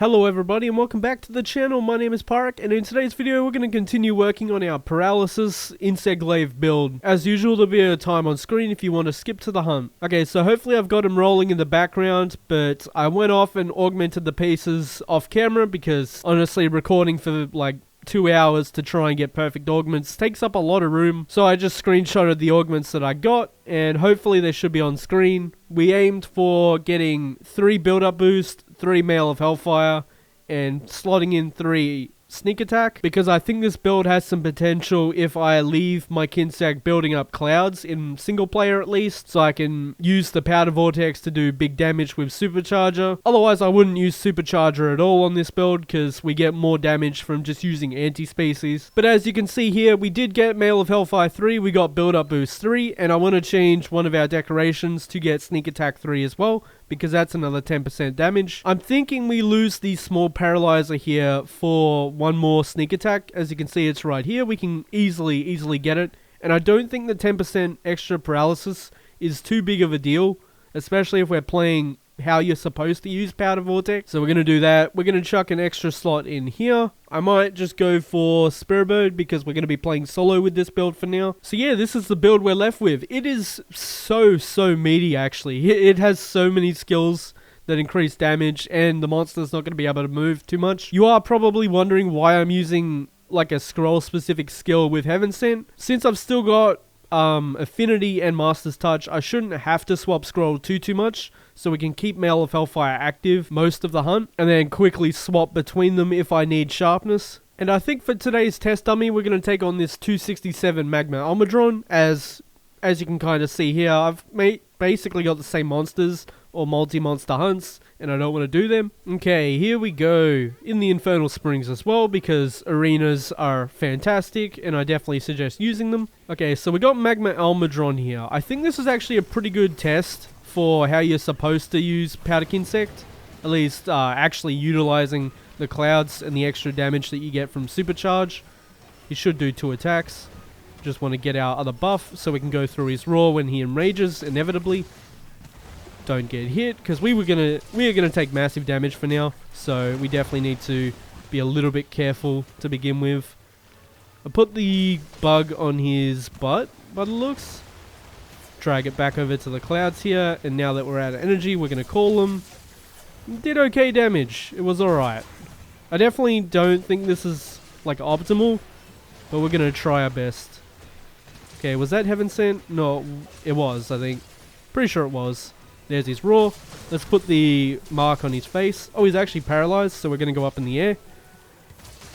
Hello everybody and welcome back to the channel. My name is Pyrac and in today's video we're going to continue working on our Paralysis insect glaive build. As usual, there'll be a time on screen if you want to skip to the hunt. Okay, so hopefully I've got him rolling in the background, but I went off and augmented the pieces off camera because honestly recording for like 2 hours to try and get perfect augments takes up a lot of room. So I just screenshotted the augments that I got and hopefully they should be on screen. We aimed for getting 3 build-up boost, 3 Mail of Hellfire, and slotting in 3 sneak attack, because I think this build has some potential if I leave my kinsect building up clouds in single player at least, so I can use the powder vortex to do big damage with supercharger. Otherwise I wouldn't use supercharger at all on this build because we get more damage from just using anti-species. But as you can see here, we did get Mail of Hellfire 3, we got build up boost 3, and I want to change one of our decorations to get sneak attack 3 as well, because that's another 10% damage. I'm thinking we lose the small paralyzer here for one more sneak attack. As you can see, it's right here. We can easily get it. And I don't think the 10% extra paralysis is too big of a deal, especially if we're playing how you're supposed to use powder vortex. So we're going to do that. We're going to chuck an extra slot in here. I might just go for Spirit Bird because we're going to be playing solo with this build for now. So yeah, this is the build we're left with. It is so meaty actually. It has so many skills that increase damage and the monster's not going to be able to move too much. You are probably wondering why I'm using like a scroll specific skill with Heaven Sent. Since I've still got Affinity and Master's Touch, I shouldn't have to swap scroll too much, so we can keep Mail of Hellfire active most of the hunt, and then quickly swap between them if I need sharpness. And I think for today's test dummy, we're going to take on this 267 Magma Almudron. As you can kind of see here, I've basically got the same monsters, or multi-monster hunts, and I don't want to do them. Okay, here we go. In the Infernal Springs as well, because arenas are fantastic, and I definitely suggest using them. Okay, so we got Magma Almudron here. I think this is actually a pretty good test for how you're supposed to use Powder Kinsect. At least actually utilizing the clouds and the extra damage that you get from Supercharge. He should do 2 attacks. Just want to get our other buff so we can go through his roar when he enrages, inevitably. Don't get hit, because we are gonna take massive damage for now, so we definitely need to be a little bit careful to begin with. I put the bug on his butt by the looks. Drag it back over to the clouds here, and now that we're out of energy, we're gonna call them. Did okay damage. It was alright. I definitely don't think this is like optimal, but we're gonna try our best. Okay, was that Heaven Sent? No, it was, I think. Pretty sure it was. There's his roar. Let's put the mark on his face. Oh, he's actually paralyzed, so we're going to go up in the air.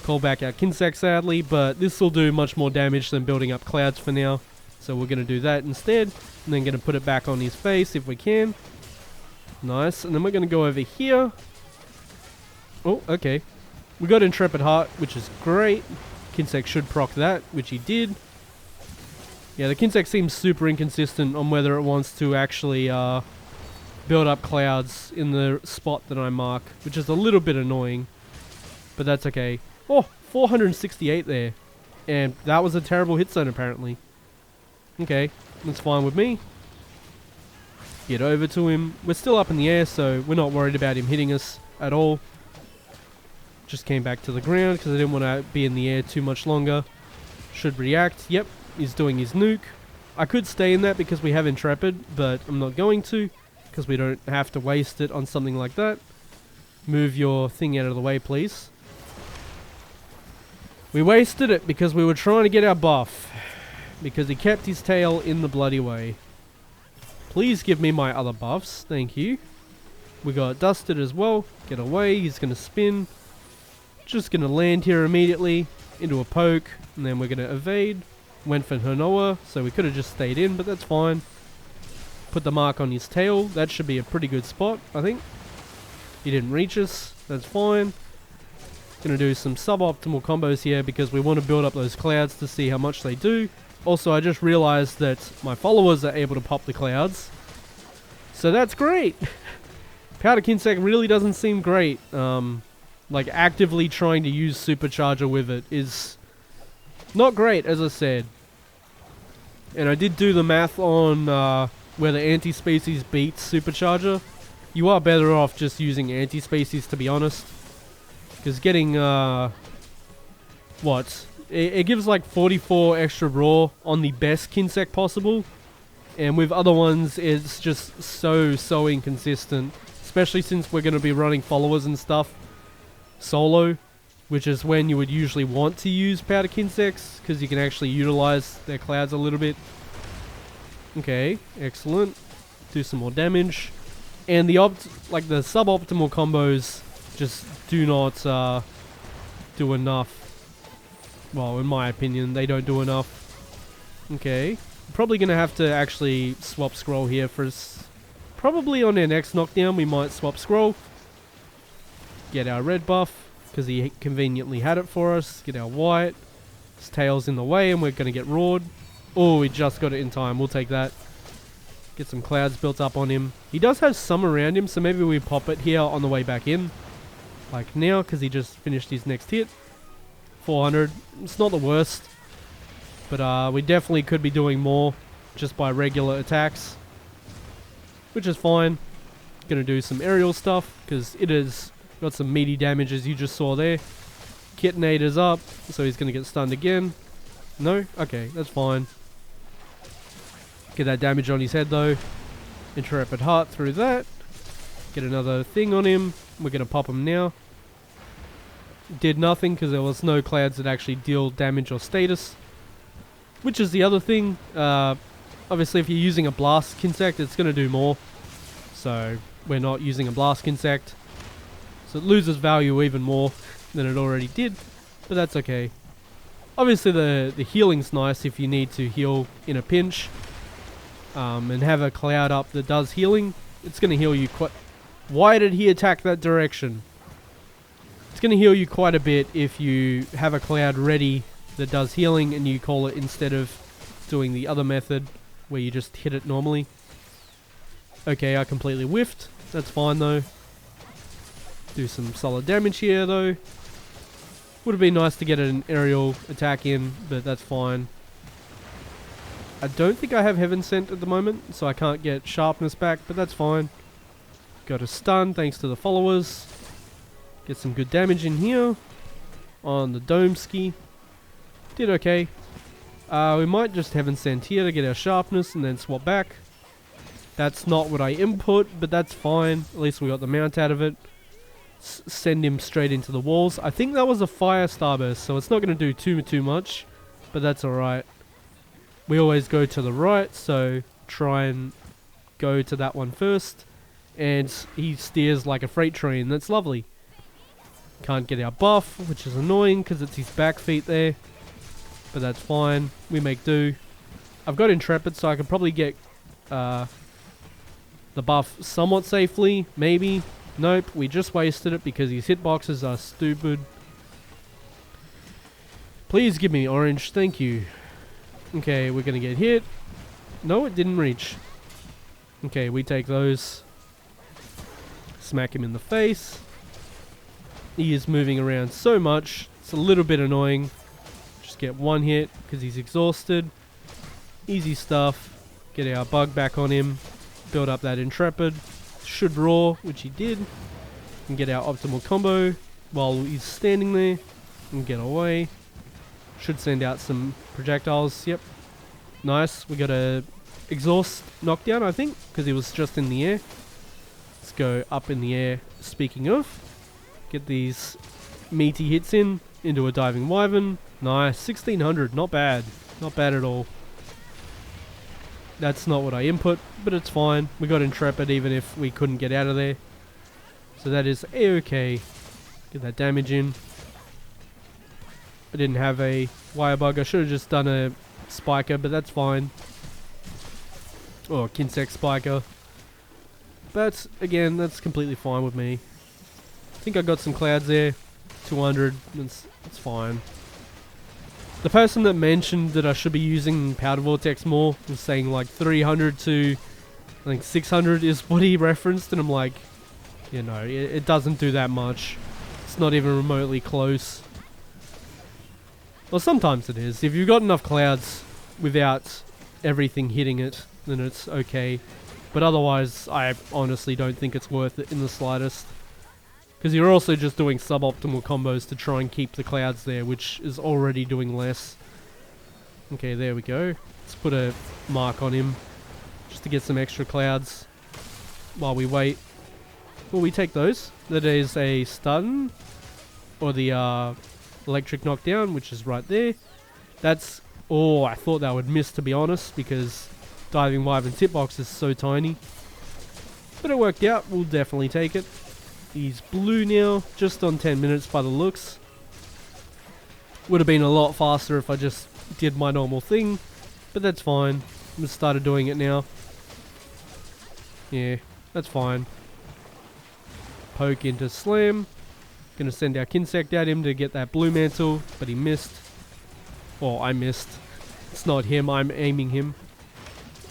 Call back our kinsect, sadly, but this will do much more damage than building up clouds for now. So we're going to do that instead, and then going to put it back on his face if we can. Nice, and then we're going to go over here. Oh, okay. We got Intrepid Heart, which is great. Kinsect should proc that, which he did. Yeah, the Kinsect seems super inconsistent on whether it wants to actually build up clouds in the spot that I mark, which is a little bit annoying, but that's okay. Oh, 468 there, and that was a terrible hit zone apparently. Okay, that's fine with me. Get over to him. We're still up in the air, so we're not worried about him hitting us at all. Just came back to the ground because I didn't want to be in the air too much longer. Should react. Yep, he's doing his nuke. I could stay in that because we have Intrepid, but I'm not going to, because we don't have to waste it on something like that. Move your thing out of the way, please. We wasted it because we were trying to get our buff, because he kept his tail in the bloody way. Please give me my other buffs, thank you. We got dusted as well. Get away, he's going to spin. Just going to land here immediately into a poke, and then we're going to evade. Went for Honoa, so we could have just stayed in, but that's fine. Put the mark on his tail. That should be a pretty good spot, I think. He didn't reach us. That's fine. Gonna do some suboptimal combos here because we want to build up those clouds to see how much they do. Also, I just realized that my followers are able to pop the clouds, so that's great. Powder Kinsect really doesn't seem great. Like actively trying to use Supercharger with it is not great, as I said. And I did do the math on where the anti-species beats Supercharger. You are better off just using anti-species, to be honest. Because getting, what? It gives like 44 extra raw on the best kinsect possible. And with other ones, it's just so inconsistent. Especially since we're going to be running followers and stuff solo. Which is when you would usually want to use powder kinsects. Because you can actually utilize their clouds a little bit. Okay, excellent. Do some more damage. And the suboptimal combos just do not do enough. Well, in my opinion, they don't do enough. Okay. Probably going to have to actually swap scroll here for us. Probably on our next knockdown, we might swap scroll. Get our red buff, because he conveniently had it for us. Get our white. His tail's in the way, and we're going to get roared. Oh, we just got it in time. We'll take that. Get some clouds built up on him. He does have some around him, so maybe we pop it here on the way back in. Like now, because he just finished his next hit. 400. It's not the worst. But we definitely could be doing more just by regular attacks. Which is fine. Gonna do some aerial stuff, because it has got some meaty damage as you just saw there. Kitinator's up, so he's gonna get stunned again. No? Okay, that's fine. Get that damage on his head though. Intrepid Heart through that. Get another thing on him. We're gonna pop him now. Did nothing because there was no clouds that actually deal damage or status. Which is the other thing. Obviously if you're using a blast kinsect, it's gonna do more. So we're not using a blast kinsect. So it loses value even more than it already did. But that's okay. Obviously the healing's nice if you need to heal in a pinch. And have a cloud up that does healing. It's going to heal you quite... Why did he attack that direction? It's going to heal you quite a bit if you have a cloud ready that does healing and you call it instead of doing the other method where you just hit it normally. Okay, I completely whiffed. That's fine though. Do some solid damage here though. Would have been nice to get an aerial attack in, but that's fine. I don't think I have Heaven Sent at the moment, so I can't get sharpness back, but that's fine. Got a stun thanks to the followers. Get some good damage in here on the dome ski. Did okay. We might just Heaven Sent here to get our sharpness and then swap back. That's not what I input, but that's fine. At least we got the mount out of it. Send him straight into the walls. I think that was a fire starburst, so it's not going to do too much, but that's alright. We always go to the right, so try and go to that one first. And he steers like a freight train. That's lovely. Can't get our buff, which is annoying because it's his back feet there. But that's fine. We make do. I've got Intrepid, so I could probably get the buff somewhat safely. Maybe. Nope, we just wasted it because his hitboxes are stupid. Please give me orange. Thank you. Okay, we're gonna get hit. No, it didn't reach. Okay, we take those. Smack him in the face. He is moving around so much. It's a little bit annoying. Just get one hit because he's exhausted. Easy stuff. Get our bug back on him. Build up that Intrepid. Should roar, which he did. And get our optimal combo while he's standing there. And get away. Should send out some projectiles. Yep. Nice. We got a exhaust knockdown, I think, because he was just in the air. Let's go up in the air. Speaking of, get these meaty hits into a diving wyvern. Nice. 1600. Not bad. Not bad at all. That's not what I input, but it's fine. We got Intrepid even if we couldn't get out of there. So that is a-okay. Get that damage in. I didn't have a wire bug. I should have just done a spiker, but that's fine. Or kinsect spiker. But again, that's completely fine with me. I think I got some clouds there. 200. It's fine. The person that mentioned that I should be using Powder Vortex more was saying like 300 to I think 600 is what he referenced, and I'm like, you know, it doesn't do that much. It's not even remotely close. Well, sometimes it is. If you've got enough clouds without everything hitting it, then it's okay. But otherwise, I honestly don't think it's worth it in the slightest. Because you're also just doing suboptimal combos to try and keep the clouds there, which is already doing less. Okay, there we go. Let's put a mark on him, just to get some extra clouds while we wait. Will we take those? That is a stun, or the electric knockdown, which is right there. That's... oh, I thought that would miss, to be honest, because diving wyvern's hitbox is so tiny. But it worked out. We'll definitely take it. He's blue now, just on 10 minutes by the looks. Would have been a lot faster if I just did my normal thing, but that's fine. I just started doing it now. Yeah, that's fine. Poke into slam. Gonna send our kinsect at him to get that blue mantle, but he missed. Well, I missed. It's not him, I'm aiming him.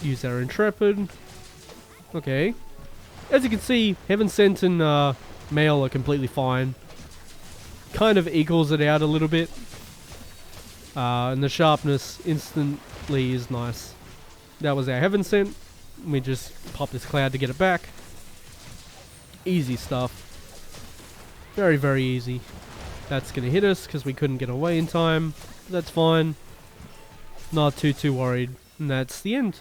Use our intrepid. Okay. As you can see, Heaven Sent and Mail are completely fine. Kind of equals it out a little bit. And the sharpness instantly is nice. That was our Heaven Sent. We just pop this cloud to get it back. Easy stuff. Very, very easy. That's going to hit us because we couldn't get away in time. That's fine. Not too worried. And that's the end.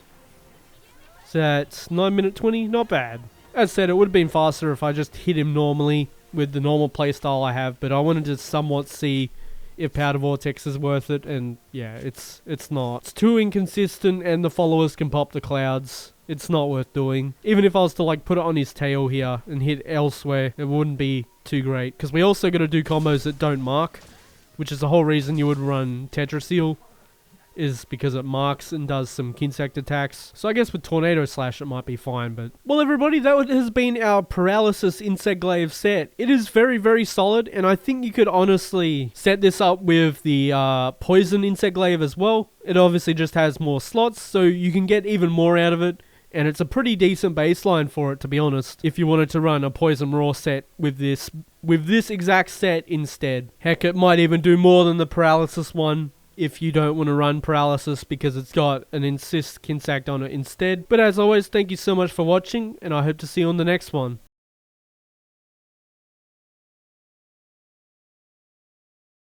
So that's 9 20. Not bad. As said, it would have been faster if I just hit him normally with the normal playstyle I have, but I wanted to somewhat see if Powder Vortex is worth it, and yeah, it's not. It's too inconsistent, and the followers can pop the clouds. It's not worth doing. Even if I was to like put it on his tail here and hit elsewhere, it wouldn't be too great, because we also got to do combos that don't mark, which is the whole reason you would run Tetraseal, is because it marks and does some kinsect attacks. So I guess with Tornado Slash it might be fine, but... well, everybody, that has been our Paralysis Insect Glaive set. It is very, very solid, and I think you could honestly set this up with the Poison Insect Glaive as well. It obviously just has more slots, so you can get even more out of it, and it's a pretty decent baseline for it, to be honest, if you wanted to run a Poison Raw set with this exact set instead. Heck, it might even do more than the Paralysis one, if you don't want to run Paralysis because it's got an Insist Kinsect on it instead. But as always, thank you so much for watching, and I hope to see you on the next one.